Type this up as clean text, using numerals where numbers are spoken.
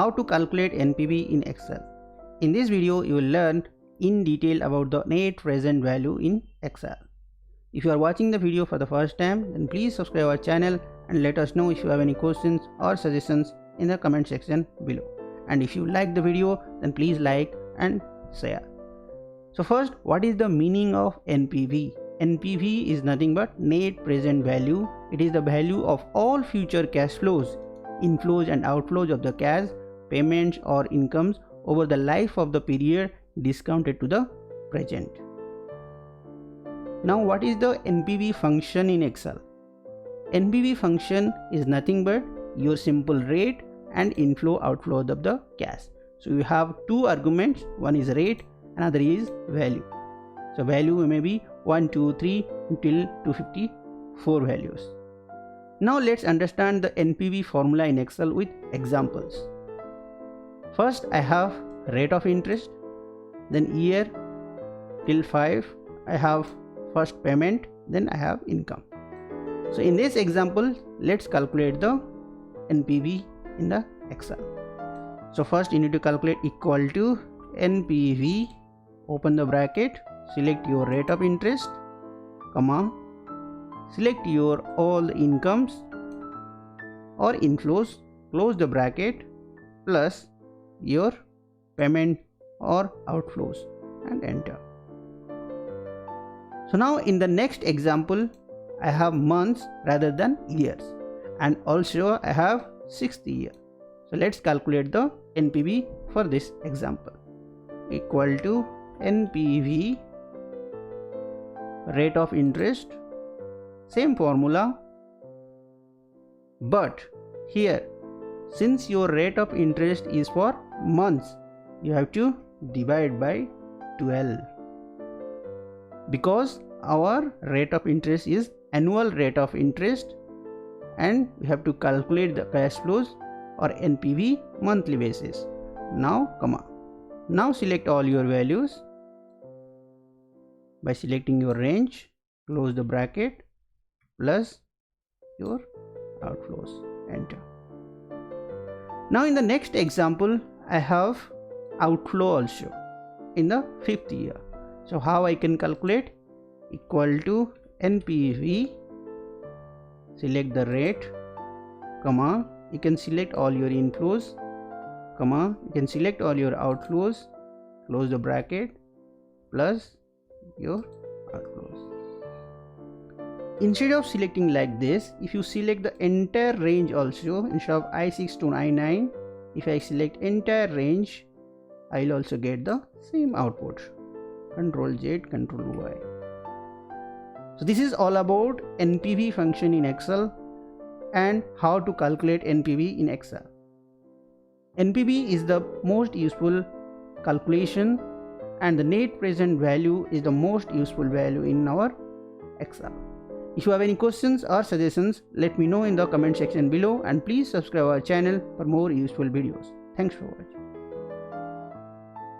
how to calculate NPV in Excel. In this video, you will learn in detail about the net present value in Excel. If you are watching the video for the first time, then please subscribe our channel and let us know if you have any questions or suggestions in the comment section below. And if you like the video, then please like and share. So first, what is the meaning of NPV? NPV is nothing but net present value. It is the value of all future cash flows, inflows and outflows of the cash, payments or incomes over the life of the period discounted to the present. Now what is the NPV function in Excel? NPV function is nothing but your simple rate and inflow outflow of the cash. So you have two arguments, one is rate, another is value. So value may be 1, 2, 3 until 254 values. Now let's understand the NPV formula in Excel with examples. First I have rate of interest, then year till 5 I have first payment, then I have income. So in this example, let's calculate the NPV in the Excel. So first you need to calculate equal to NPV, open the bracket, select your rate of interest, comma, select your all the incomes or inflows, close the bracket, plus your payment or outflows and enter. So now in the next example, I have months rather than years, and also I have 6th year. So let's calculate the NPV for this example. Equal to NPV, rate of interest, same formula, but here since your rate of interest is for months, you have to divide by 12, because our rate of interest is annual rate of interest and we have to calculate the cash flows or NPV monthly basis. Now comma, now select all your values by selecting your range, close the bracket, plus your outflows, enter. Now in the next example, I have outflow also in the 5th year. So how I can calculate? Equal to NPV, select the rate, comma, you can select all your inflows, comma, you can select all your outflows, close the bracket, plus your outflows. Instead of selecting like this, if you select the entire range also, instead of I6 to I9, if I select entire range, I will also get the same output. Ctrl Z, Ctrl Y. So this is all about NPV function in Excel and how to calculate NPV in Excel. NPV is the most useful calculation and the net present value is the most useful value in our Excel. If you have any questions or suggestions, let me know in the comment section below, and please subscribe our channel for more useful videos. Thanks for watching.